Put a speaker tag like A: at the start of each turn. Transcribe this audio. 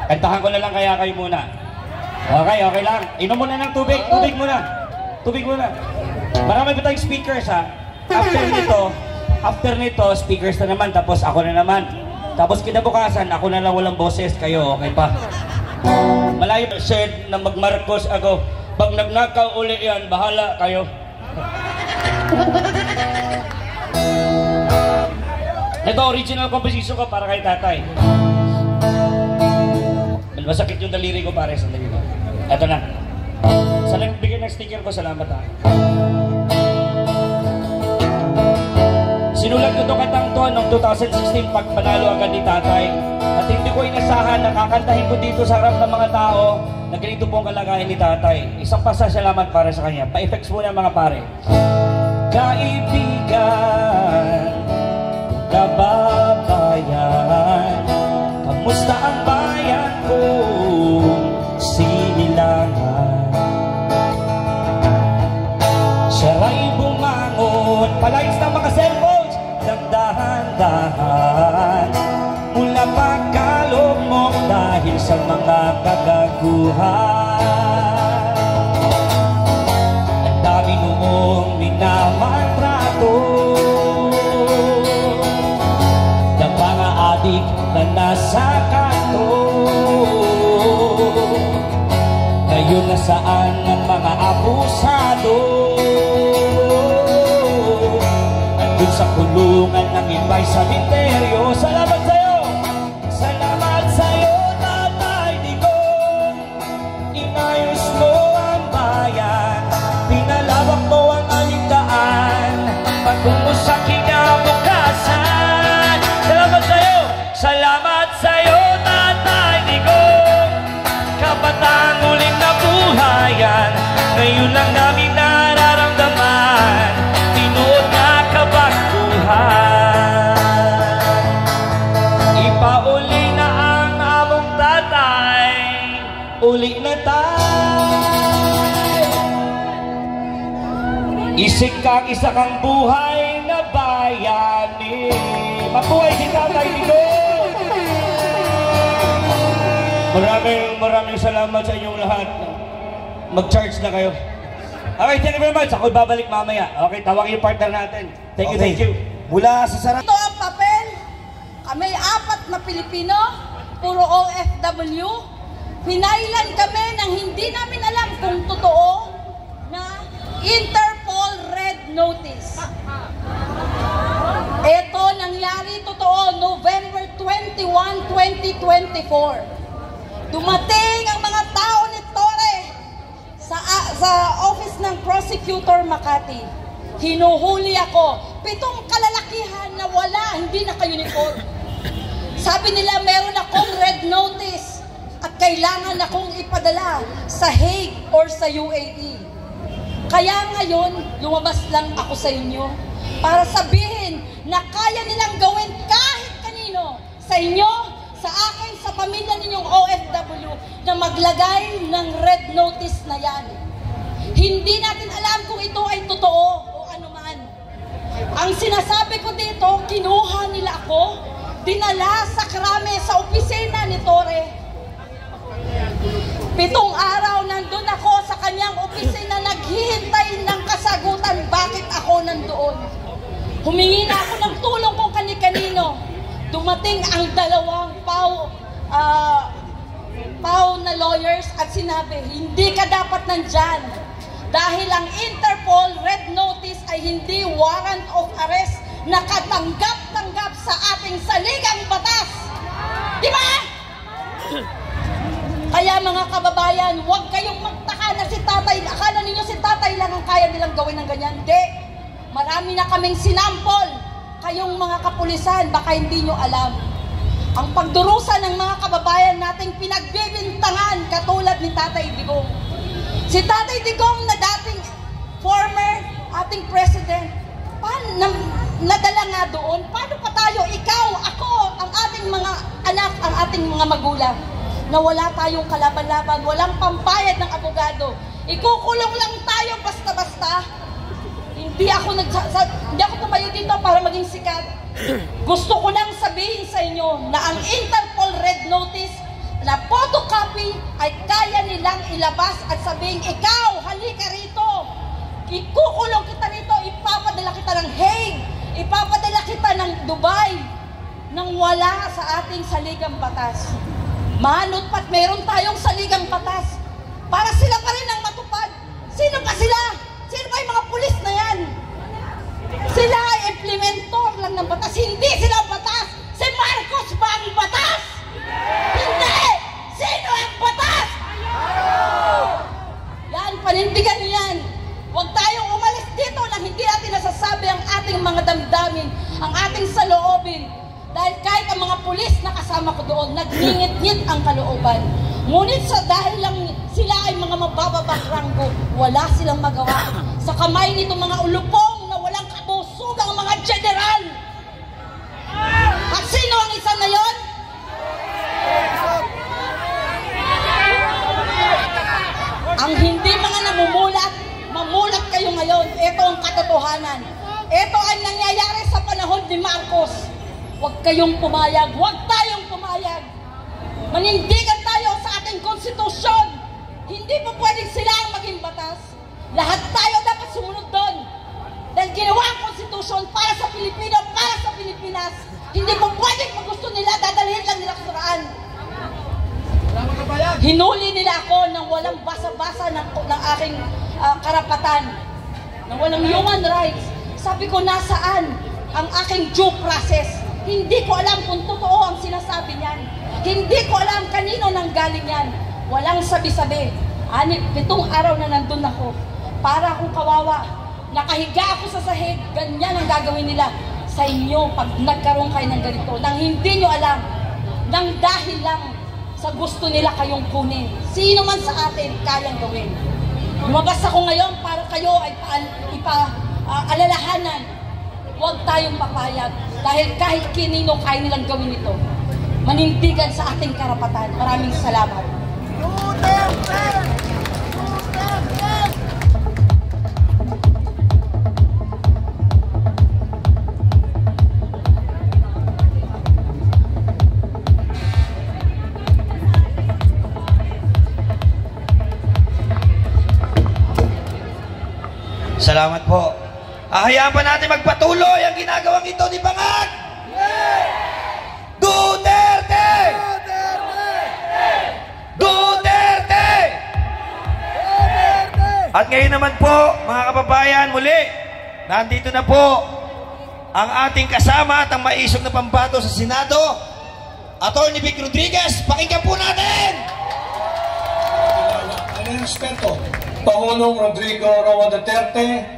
A: Kantahan ko na lang kaya kayo muna. Okay, okay lang. Inom muna ng tubig. Tubig muna. Tubig muna. Marami pa tayong speakers ha. After nito, speakers na naman. Tapos ako na naman. Tapos kinabukasan, ako na lang walang boses. Kayo, okay pa? Malayo said na mag-Marcos ako. Pag nagnakaw uli yan, bahala kayo. Ito, original composition ko para kay tatay. Masakit yung daliri ko pare, sandali ko. Eto na. Sa nagbigay ng sticker ko, salamat ha. Sinulat ko itong katang to noong 2016 pag panalo agad ni tatay. At hindi ko inasahan na kakantahin ko dito sa harap ng mga tao na ganito po ang kalagayan ni tatay. Isang pasasalamat para sa kanya. Pa-effects muna mga pare. Kaibigan, kababayan, kamusta ang bayan ko, sinilangan. Siya'y bumangon, palayas ng mga cellphones, nagdahan-dahan, mula pagkalumok dahil sa mga kagaguhan. Ang dami noong minamaltrato ng mga adik na nasa kanto. Ngayon nasaan ang mga abusado? Nandun sa kulungan ng iba'y sabiteryo. Salamat sa'yo! Salamat sa'yo, Tatay Digong. Inayos mo ang bayan, pinalawak mo ang aligtaan, patungo sa kinabukasan. Salamat sa'yo! Salamat sa'yo, Tatay Digong. Kabataan uling nabuhayan, ngayon lang namin nararamdaman, tinuod na kabaguhan. Ipauli na ang among tatay, uli na tayo. Isig kang isa kang buhay na bayani. Mabuhay si Tatay Digong! Maraming salamat sa inyong lahat. Mag-charge na kayo. Okay, thank you very much. Ako'y babalik mamaya. Okay, tawagin yung partner natin. Thank you, thank you.
B: Mula sa sarap.
C: Ito ang papel. Kami 4 na Pilipino, puro OFW. Pinailan kami nang hindi namin alam kung totoo na Interpol Red Notice. Ito nangyari totoo November 21, 2024. Dumating ang mga tao ni Torre sa office ng Prosecutor Makati. Hinuhuli ako. 7 kalalakihan na wala, hindi naka-uniform. Sabi nila meron akong red notice at kailangan akong ipadala sa Hague or sa UAE. Kaya ngayon, lumabas lang ako sa inyo para sabihin na kaya nilang gawin kahit kanino, sa inyo, sa akin, sa pamilya ninyong OFW, na maglagay ng red notice na yan. Hindi natin alam kung ito ay totoo o anuman. Ang sinasabi ko dito, kinuha nila ako, dinala sa krame sa opisina ni Torre. 7 araw nandun ako sa kanyang opisina, naghihintay ng kasagutan bakit ako nandoon. Humingi na ako ng tulong kung kani-kanino. Dumating ang 2 PAW na lawyers at sinabi, hindi ka dapat nandyan. Dahil ang Interpol Red Notice ay hindi warrant of arrest na katanggap-tanggap sa ating saligang batas. Di ba? Kaya mga kababayan, huwag kayong magtaka na si tatay, akala ninyo si tatay lang ang kaya nilang gawin ng ganyan. Hindi. Marami na kaming sinampol. Kayong mga kapulisan, baka hindi nyo alam. Ang pagdurusa ng mga kababayan nating pinagbibintangan katulad ni Tatay Digong. Si Tatay Digong na dating former ating president, nadala nga doon, paano pa tayo, ikaw, ako, ang ating mga anak, ang ating mga magulang, na wala tayong kalaban-laban, walang pambayad ng abogado, ikukulong lang tayo basta-basta. Hindi ako tumayo dito para maging sikat. Gusto ko lang sabihin sa inyo na ang Interpol Red Notice na photocopy ay kaya nilang ilabas at sabihin, ikaw, halika rito. Ikukulong kita rito, ipapadala kita ng Hague, ipapadala kita ng Dubai, nang wala sa ating saligang batas. Manot pat meron tayong saligang batas para sila pa rin ang matupad. Sino pa sila? Sino pa yung mga pulis na yan? Sila ay implementor lang ng batas. Hindi sila ang batas. Si Marcos ba ang batas? Hindi! Sino ang batas? Yan, panindigan niyan. Huwag tayong umalis dito nang hindi natin nasasabi ang ating mga damdamin, ang ating saloobin. Dahil kahit ang mga pulis na kasama ko doon, nagngingit-ngit ang kalooban. Ngunit sa dahil lang sila ay mga mabababang ranggo, wala silang magawa. Sa kamay nito mga ulupong na walang kabusugang mga general. At sino ang isa na yon? Ang hindi mga namumulat, mamulat kayo ngayon. Ito ang katotohanan. Ito ang nangyayari sa panahon ni Marcos. Huwag kayong pumayag. Huwag tayong pumayag. Manindigan tayo sa ating konstitusyon. Hindi po pwedeng sila ang maging batas. Lahat tayo dapat sumunod doon. Dahil ginawa ang konstitusyon para sa Pilipino, para sa Pilipinas. Hindi po pwedeng kung gusto nila, dadalhin lang nila suraan. Hinuli nila ako nang walang basa-basa ng aking karapatan. Nang walang human rights. Sabi ko, nasaan ang aking due process? Hindi ko alam kung totoo ang sinasabi niyan. Hindi ko alam kanino nang galing yan. Walang sabi-sabi. 7 araw na nandun ako. Para akong kawawa. Nakahiga ako sa sahig. Ganyan ang gagawin nila sa inyo pag nagkaroon kayo ng ganito. Nang hindi nyo alam. Nang dahil lang sa gusto nila kayong kunin. Sino man sa atin kayang gawin. Lumabas ako ngayon para kayo ay alalahanan. Huwag tayong papayag. Dahil kahit kinino kaya nilang gawin ito. Manindigan sa ating karapatan. Maraming salamat.
A: Salamat po. Ahayaan pa natin magpatuloy ang ginagawang ito ni Bangag! Duterte! Duterte! At ngayon naman po, mga kababayan, muli, nandito na po ang ating kasama at ang maisog na pambato sa Senado, Atty. Vic Rodriguez. Pakinggan po natin!
B: Ang respeto, Pangulong Rodrigo Roa Duterte,